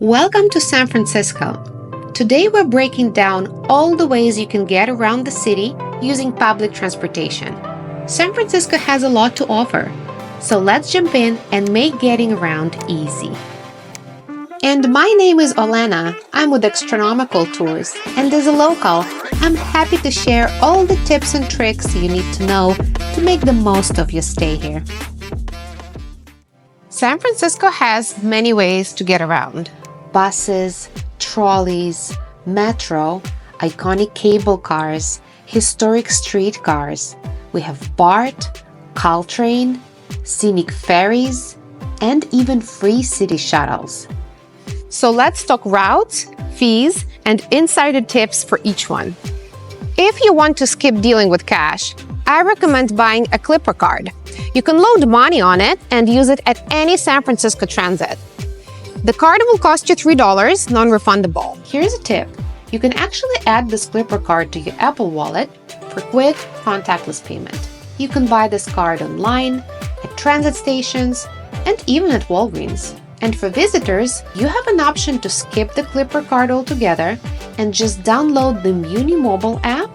Welcome to San Francisco. Today we're breaking down all the ways you can get around the city using public transportation. San Francisco has a lot to offer, so let's jump in and make getting around easy. And my name is Olena. I'm with Astronomical Tours, and as a local, I'm happy to share all the tips and tricks you need to know to make the most of your stay here. San Francisco has many ways to get around. Buses, trolleys, metro, iconic cable cars, historic streetcars. We have BART, Caltrain, scenic ferries, and even free city shuttles. So let's talk routes, fees, and insider tips for each one. If you want to skip dealing with cash, I recommend buying a Clipper card. You can load money on it and use it at any San Francisco transit. The card will cost you $3, non-refundable. Here's a tip. You can actually add this Clipper card to your Apple Wallet for quick, contactless payment. You can buy this card online, at transit stations, and even at Walgreens. And for visitors, you have an option to skip the Clipper card altogether and just download the Muni mobile app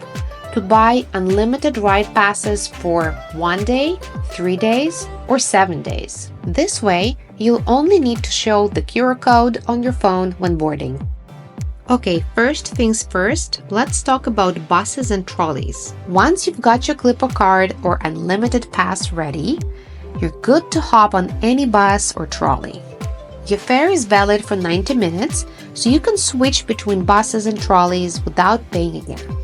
to buy unlimited ride passes for 1 day, 3 days, or 7 days. This way, you'll only need to show the QR code on your phone when boarding. Okay, first things first, let's talk about buses and trolleys. Once you've got your Clipper card or unlimited pass ready, you're good to hop on any bus or trolley. Your fare is valid for 90 minutes, so you can switch between buses and trolleys without paying again.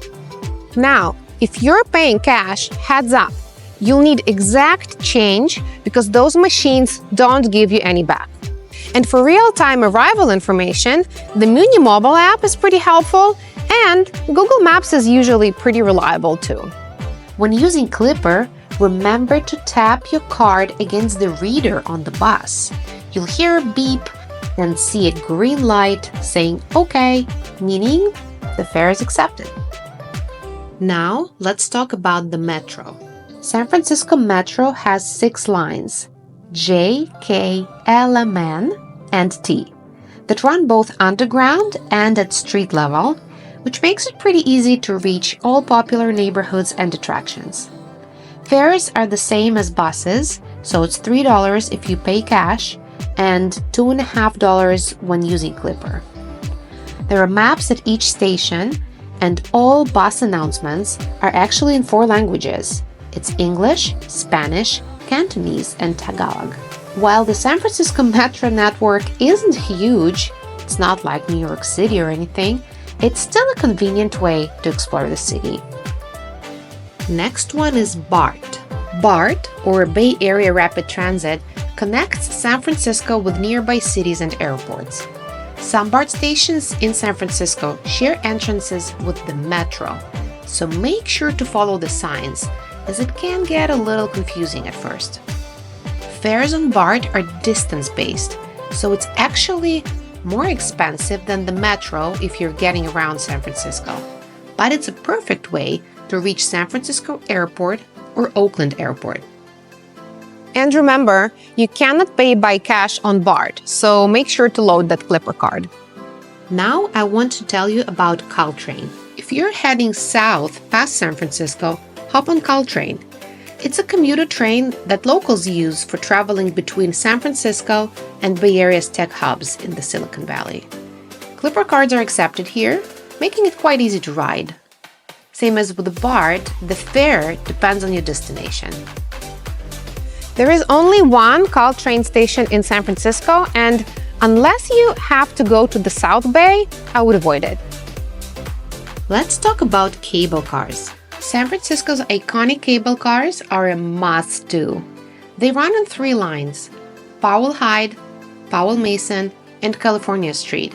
Now, if you're paying cash, heads up, you'll need exact change because those machines don't give you any back. And for real-time arrival information, the Muni mobile app is pretty helpful, and Google Maps is usually pretty reliable too. When using Clipper, remember to tap your card against the reader on the bus. You'll hear a beep and see a green light saying OK, meaning the fare is accepted. Now, let's talk about the Metro. San Francisco Metro has 6 lines, J, K, L, M, N, and T, that run both underground and at street level, which makes it pretty easy to reach all popular neighborhoods and attractions. Fares are the same as buses, so it's $3 if you pay cash and $2.50 when using Clipper. There are maps at each station, and all bus announcements are actually in 4 languages. It's English, Spanish, Cantonese, and Tagalog. While the San Francisco Metro network isn't huge, it's not like New York City or anything, it's still a convenient way to explore the city. Next one is BART. BART, or Bay Area Rapid Transit, connects San Francisco with nearby cities and airports. Some BART stations in San Francisco share entrances with the Metro, so make sure to follow the signs, as it can get a little confusing at first. Fares on BART are distance-based, so it's actually more expensive than the Metro if you're getting around San Francisco. But it's a perfect way to reach San Francisco Airport or Oakland Airport. And remember, you cannot pay by cash on BART, so make sure to load that Clipper card. Now I want to tell you about Caltrain. If you're heading south past San Francisco, hop on Caltrain. It's a commuter train that locals use for traveling between San Francisco and Bay Area's tech hubs in the Silicon Valley. Clipper cards are accepted here, making it quite easy to ride. Same as with the BART, the fare depends on your destination. There is only one Caltrain station in San Francisco, and unless you have to go to the South Bay, I would avoid it. Let's talk about cable cars. San Francisco's iconic cable cars are a must-do. They run on 3 lines, Powell Hyde, Powell Mason, and California Street,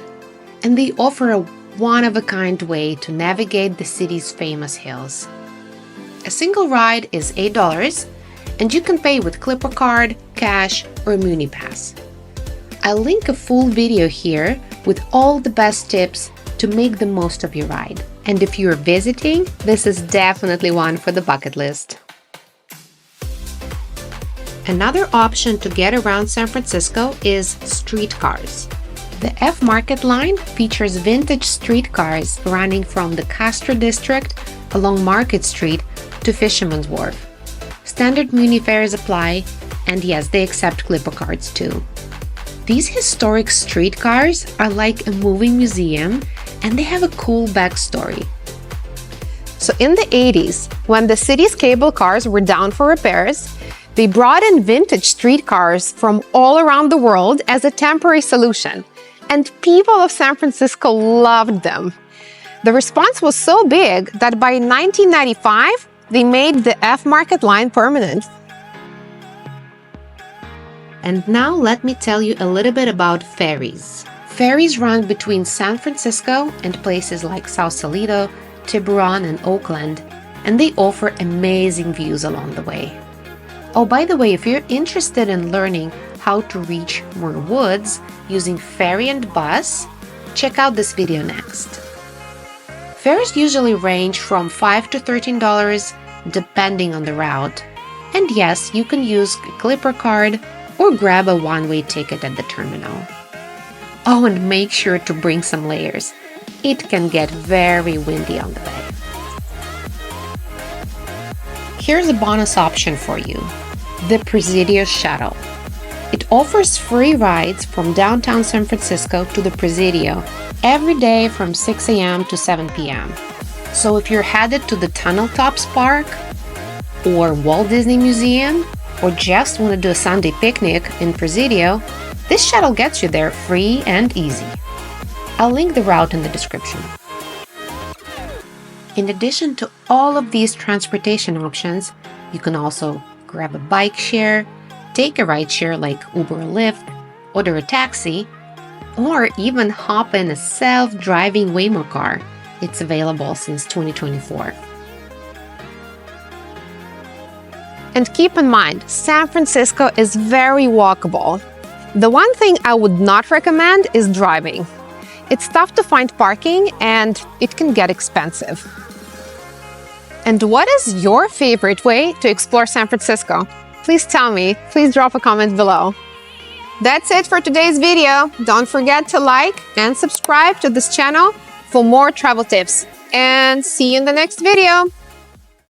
and they offer a one-of-a-kind way to navigate the city's famous hills. A single ride is $8, and you can pay with Clipper card, cash, or Muni Pass. I'll link a full video here with all the best tips to make the most of your ride. And if you're visiting, this is definitely one for the bucket list. Another option to get around San Francisco is streetcars. The F Market line features vintage streetcars running from the Castro district along Market Street to Fisherman's Wharf. Standard Muni fares apply, and yes, they accept Clipper cards too. These historic streetcars are like a moving museum, and they have a cool backstory. So in the 80s, when the city's cable cars were down for repairs, they brought in vintage streetcars from all around the world as a temporary solution, and people of San Francisco loved them. The response was so big that by 1995, they made the F Market line permanent. And now let me tell you a little bit about ferries. Ferries run between San Francisco and places like Sausalito, Tiburon, and Oakland, and they offer amazing views along the way. Oh, by the way, if you're interested in learning how to reach more woods using ferry and bus, check out this video next. Fares usually range from $5 to $13 depending on the route. And yes, you can use a Clipper card or grab a one-way ticket at the terminal. Oh, and make sure to bring some layers. It can get very windy on the bay. Here's a bonus option for you, the Presidio Shuttle. It offers free rides from downtown San Francisco to the Presidio every day from 6 a.m. to 7 p.m. So if you're headed to the Tunnel Tops Park or Walt Disney Museum, or just want to do a Sunday picnic in Presidio, this shuttle gets you there free and easy. I'll link the route in the description. In addition to all of these transportation options, you can also grab a bike share, take a ride share like Uber or Lyft, order a taxi, or even hop in a self-driving Waymo car. It's available since 2024. And keep in mind, San Francisco is very walkable. The one thing I would not recommend is driving. It's tough to find parking and it can get expensive. And what is your favorite way to explore San Francisco? Please tell me. Please drop a comment below. That's it for today's video. Don't forget to like and subscribe to this channel for more travel tips. And see you in the next video.